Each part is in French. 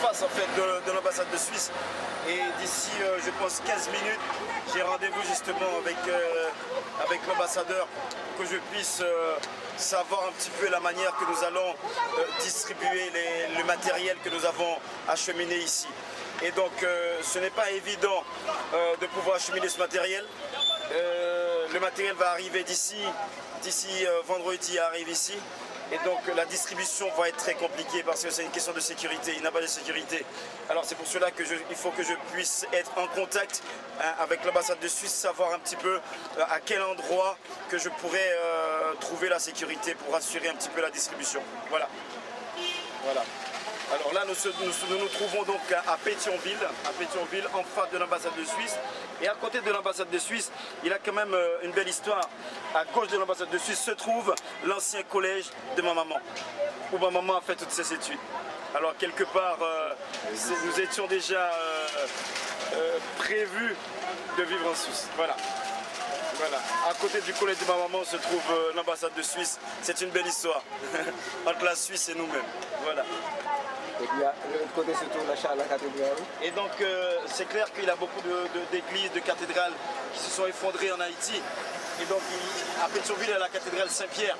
face en fait de l'ambassade de Suisse. Et d'ici, je pense, 15 minutes, j'ai rendez-vous justement avec l'ambassadeur pour que je puisse savoir un petit peu la manière que nous allons distribuer le matériel que nous avons acheminé ici. Et donc ce n'est pas évident de pouvoir acheminer ce matériel. Le matériel va arriver d'ici vendredi, arrive ici. Et donc la distribution va être très compliquée parce que c'est une question de sécurité, il n'y a pas de sécurité. Alors c'est pour cela qu'il faut que je puisse être en contact avec l'ambassade de Suisse, savoir un petit peu à quel endroit que je pourrais trouver la sécurité pour assurer un petit peu la distribution. Voilà. Voilà. Alors là, nous nous trouvons donc à Pétionville, en face de l'ambassade de Suisse. Et à côté de l'ambassade de Suisse, il y a quand même une belle histoire. À gauche de l'ambassade de Suisse se trouve l'ancien collège de ma maman, où ma maman a fait toutes ses études. Alors quelque part, nous étions déjà prévus de vivre en Suisse. Voilà. Voilà. À côté du collège de ma maman se trouve l'ambassade de Suisse. C'est une belle histoire entre la Suisse et nous-mêmes. Voilà. Et puis de l'autre côté se trouve la cathédrale. Et donc c'est clair qu'il y a beaucoup d'églises, de cathédrales qui se sont effondrées en Haïti. Et donc à Pétionville, il y a la cathédrale Saint-Pierre.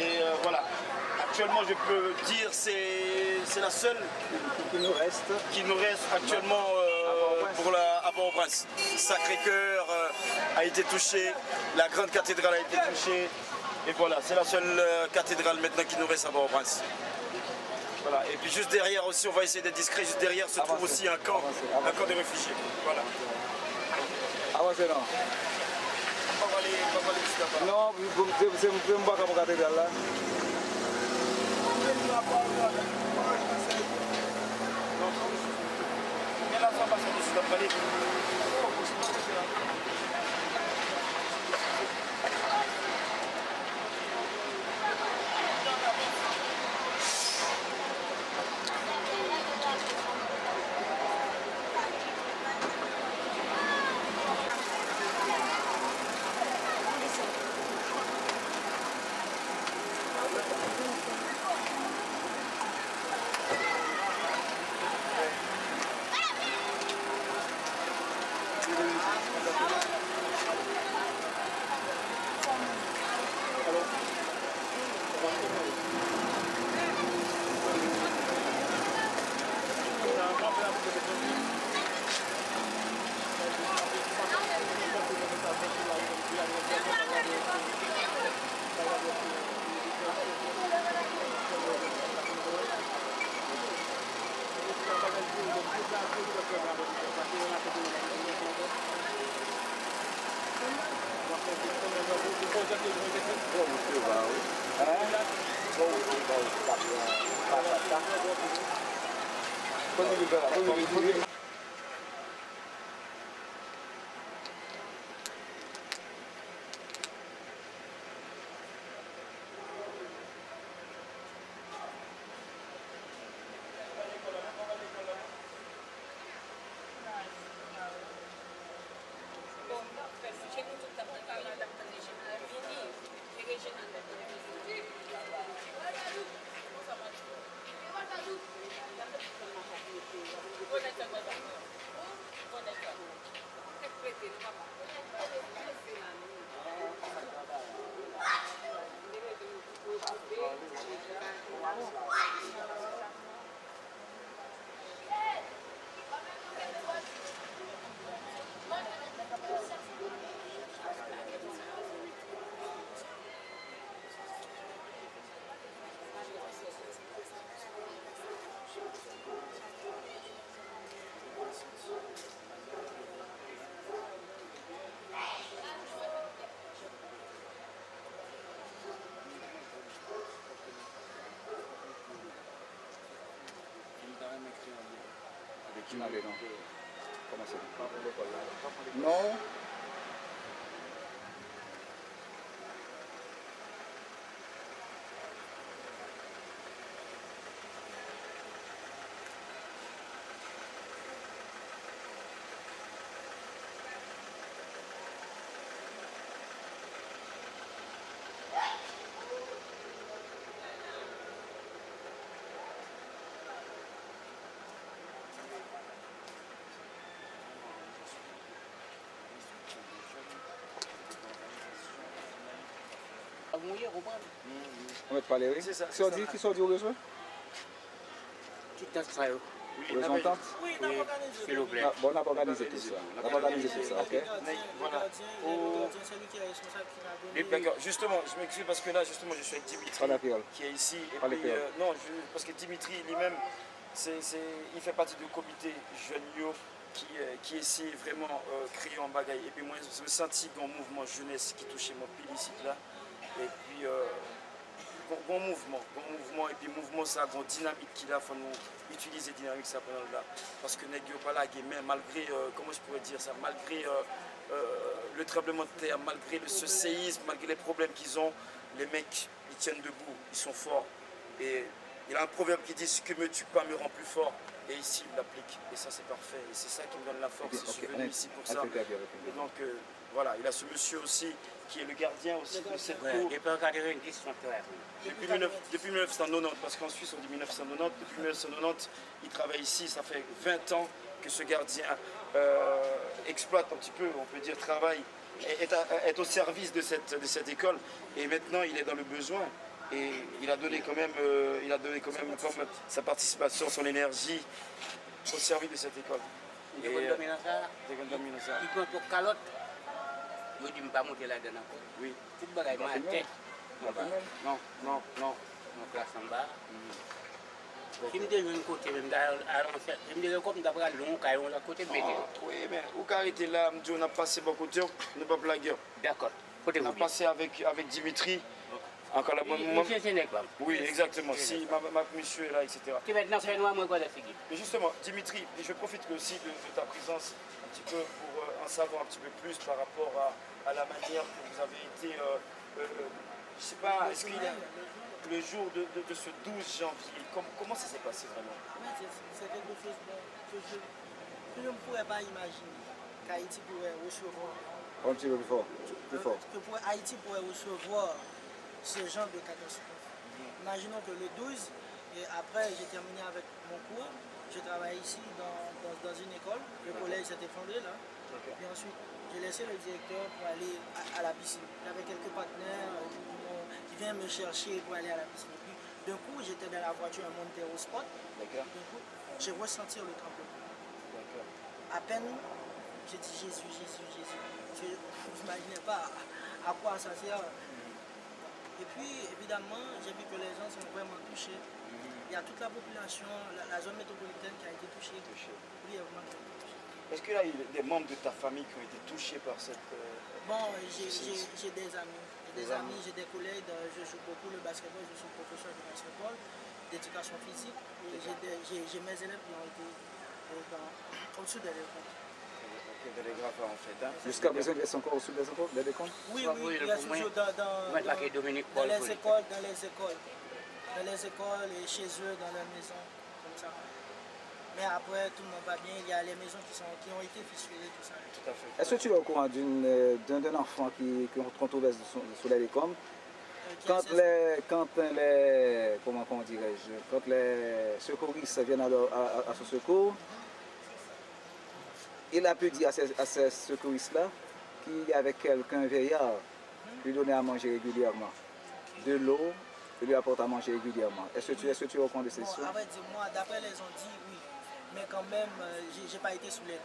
Et voilà. Actuellement, je peux dire c'est la seule qui nous reste actuellement à Port-au-Prince. Sacré-Cœur a été touché, la grande cathédrale a été touchée. Et voilà, c'est la seule cathédrale maintenant qui nous reste à Port-au-Prince. Voilà. Et puis juste derrière aussi, on va essayer d'être discret, juste derrière se trouve aussi un camp de réfugiés. Voilà. Avancez non. On va aller jusqu'à là-bas. Non, vous pouvez me voir comme cathédrale là. Mais là, ça va passer dessus, d'après les... Avec qui m'allait non? Comment c'est? Non. mouillé, vous comprenez? On va te parler, oui. C'est ça, Qui c'est sont ça. dit, qui sont dit au besoin? Tout le temps, ça y est. Aux ententes? Oui, Oui, s'il vous plaît. Ah, bon, on n'a pas organisé tout ça. On n'a pas organisé tout ça, ok? Voilà. C'est lui qui est responsable qui m'a donné. D'accord, justement, je m'excuse parce que là, justement, je suis avec Dimitri Pas la créole. qui est ici. Et Pas les puis, créoles. non, parce que Dimitri lui-même, il fait partie du comité Jeune Yo qui essaie vraiment créer un bagaille. Et puis moi, je me senti dans mouvement jeunesse qui touchait mon pile ici là. Et puis, bon mouvement, et puis mouvement ça, bon dynamique qu'il a, il faut nous utiliser dynamique ça pendant là. Parce que n'est pas là, mais malgré, comment je pourrais dire ça, malgré le tremblement de terre, malgré ce séisme, malgré les problèmes qu'ils ont, les mecs, ils tiennent debout, ils sont forts. Et il y a un proverbe qui dit, ce que me tue pas me rend plus fort. Et ici, il l'applique. Et ça, c'est parfait. Et c'est ça qui me donne la force. Je suis venu ici pour ça. Et donc, voilà, il a ce monsieur aussi, qui est le gardien aussi de cette cour. Il peut regarder une disjoncteur. Depuis 1990, parce qu'en Suisse, on dit 1990. Depuis 1990, il travaille ici. Ça fait 20 ans que ce gardien exploite un petit peu, on peut dire, travaille, est au service de cette école. Et maintenant, il est dans le besoin. Et il a donné quand même, comme sa participation, son énergie au service de cette école. Il prend pour calotte. Il dit, je ne vais pas monter là-dedans. Oui. Tout le bagage, ma tête. Non. Mon classe en bas. Si je me dis un côté, je me dis comme d'après long, quand on a côté de météo. Oui, mais où arrêter là, on a passé beaucoup de temps, on n'est pas blagueur. D'accord. On a passé avec Dimitri. En collaboration. Oui, exactement. Si ma monsieur est là, etc. Mais justement, Dimitri, je profite aussi de ta présence un petit peu pour en savoir un petit peu plus par rapport à la manière que vous avez été. Je ne sais pas, est-ce qu'il y a le jour de ce 12 janvier, comment ça s'est passé vraiment? C'est quelque chose que je ne pourrais pas imaginer qu'Haïti pourrait recevoir. Un petit peu plus fort. Que Haïti pourrait recevoir ce genre de catastrophe. Imaginons que le 12, et après j'ai terminé avec mon cours, je travaille ici dans une école, le collège s'est effondré là, et ensuite j'ai laissé le directeur pour aller à la piscine. J'avais quelques partenaires qui viennent me chercher pour aller à la piscine. Et puis d'un coup j'étais dans la voiture à monter au spot, d'un coup j'ai ressenti le tremblement. À peine j'ai dit Jésus. Je n'imaginais pas à quoi ça sert. Et puis, évidemment, j'ai vu que les gens sont vraiment touchés. Il y a toute la population, la zone métropolitaine qui a été touchée. Brièvement qui a été touchée. Est-ce qu'il y a eu des membres de ta famille qui ont été touchés par cette... Bon, j'ai des amis. J'ai des collègues. Je joue beaucoup le basketball. Je suis professeur de basketball, d'éducation physique. J'ai mes élèves qui ont été au-dessus de l'école. De grave en fait. Hein. Jusqu'à présent, ils sont encore au-dessus des décomptes? Oui, il y a toujours dans les écoles et chez eux, dans leur maison, comme ça. Mais après, tout le monde va bien, il y a les maisons qui ont été fissurées, tout ça. Tout à fait. Est-ce que tu es au courant d'un enfant qu'on trouve sous les décombres? Quand les secouristes viennent à ce secours, il a pu dire à ces secouristes-là qu'il y avait quelqu'un vieillard qui lui donnait à manger régulièrement. De l'eau, il lui apporte à manger régulièrement. Est-ce que tu es au courant de ces choses? En fait, moi, d'après les ont dit, oui. Mais quand même, je n'ai pas été sous les...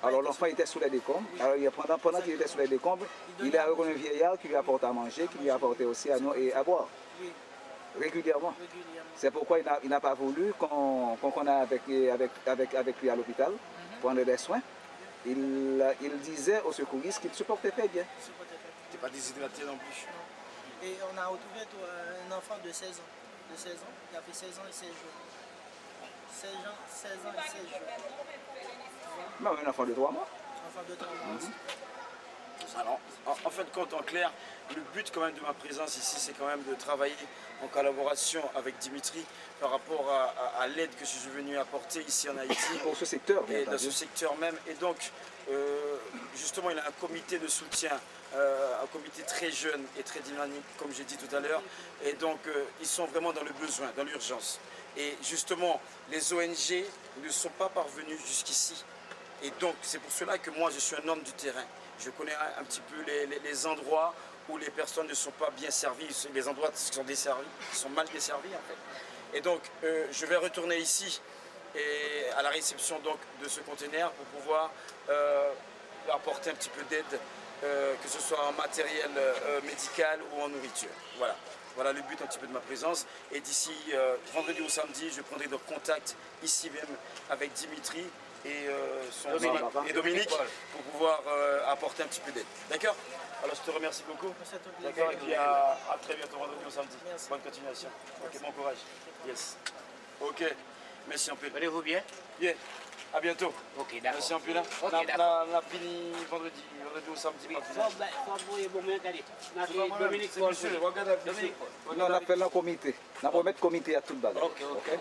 Alors l'enfant était sous les décombres. Oui. Alors pendant qu'il était sous les décombres, il a reconnu un vieillard qui lui apporte à manger, qui lui apportait aussi à boire. Oui. Régulièrement. C'est pourquoi il n'a pas voulu qu'on aille avec lui à l'hôpital, prendre des soins. Il disait aux secouristes qu'il se portait très bien. Tu n'es pas déshydraté non plus. Et on a retrouvé un enfant de 16 ans. Il a fait 16 ans et 16 jours. 16 ans et 16 jours. Non, un enfant de 3 mois. Un enfant de 3 mois aussi. Alors, en fin de compte, en clair, le but quand même de ma présence ici, c'est quand même de travailler en collaboration avec Dimitri par rapport à l'aide que je suis venu apporter ici en Haïti. Pour ce secteur, bien et dans ce secteur même. Et donc, justement, il a un comité de soutien, un comité très jeune et très dynamique, comme j'ai dit tout à l'heure. Et donc, ils sont vraiment dans le besoin, dans l'urgence. Et justement, les ONG ne sont pas parvenus jusqu'ici. Et donc, c'est pour cela que moi, je suis un homme du terrain. Je connais un petit peu les endroits où les personnes ne sont pas bien servies, les endroits qui sont desservis, qui sont mal desservis en fait. Et donc je vais retourner ici et à la réception donc de ce conteneur pour pouvoir apporter un petit peu d'aide, que ce soit en matériel médical ou en nourriture. Voilà. Voilà le but un petit peu de ma présence. Et d'ici vendredi ou samedi, je prendrai donc contact ici même avec Dimitri et Dominique pour pouvoir apporter un petit peu d'aide. D'accord? Alors je te remercie beaucoup. D'accord. Et puis à très bientôt vendredi ou samedi. Merci. Bonne continuation. Ok, bon courage. Yes. Ok. Merci un peu. Allez-vous bien? Bien. À bientôt. Ok, d'accord. Merci un peu là. Ok, On a fini vendredi ou samedi. Dominique Paul. Dominique Paul. Non, on appelle un comité. On va mettre comité à tout le bagage. Ok, ok.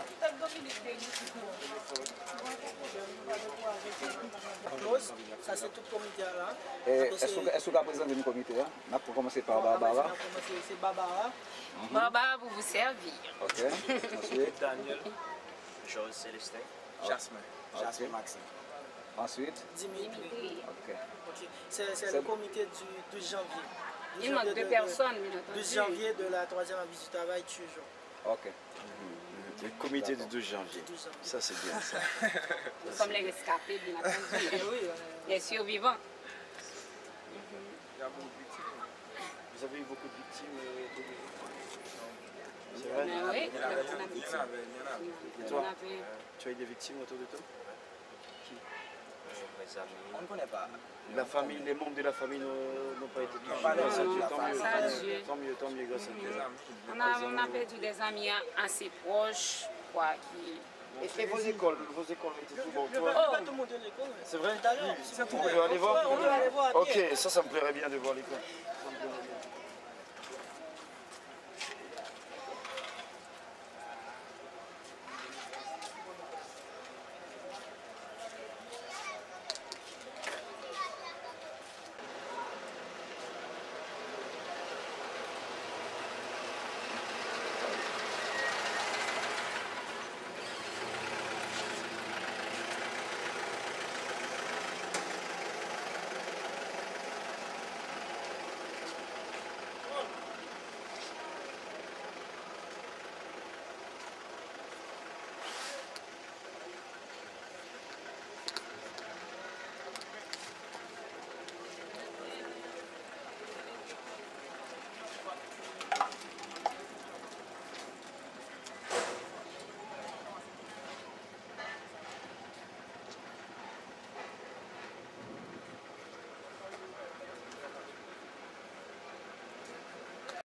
Ça c'est tout le comité là. Est-ce que vous présenter le comité? On va commencer par Barbara. C'est Barbara. Barbara pour vous servir. Ok. Ensuite, Daniel, Jose Célestin, Jasmin, Jasmin Maxime. ensuite. Dimitri. Ok. Ok. C'est le comité du 12 janvier. Il manque deux personnes, bien entendu. 12 janvier de la 3e avis du travail toujours. Ok. Le comité du 12 janvier. Ça c'est bien ça. Nous sommes les rescapés, bien entendu. Oui, Les survivants. Vous avez eu beaucoup de victimes. C'est Mais vrai? oui, Il y en avait. Toi, tu as eu des victimes autour de toi? Mes amis. On ne connaît pas. La famille, les membres de la famille n'ont pas été touchés. pas Grâce à non, Dieu, non, tant grâce à mieux, Dieu. tant mieux, grâce à Dieu. On a perdu des amis assez proches, quoi, qui... Et vos écoles étaient tout bon. Je vais pas tout monter l'école. C'est vrai? Tout à l'heure. On peut aller voir? On peut aller voir. Ok, ça me plairait bien de voir l'école.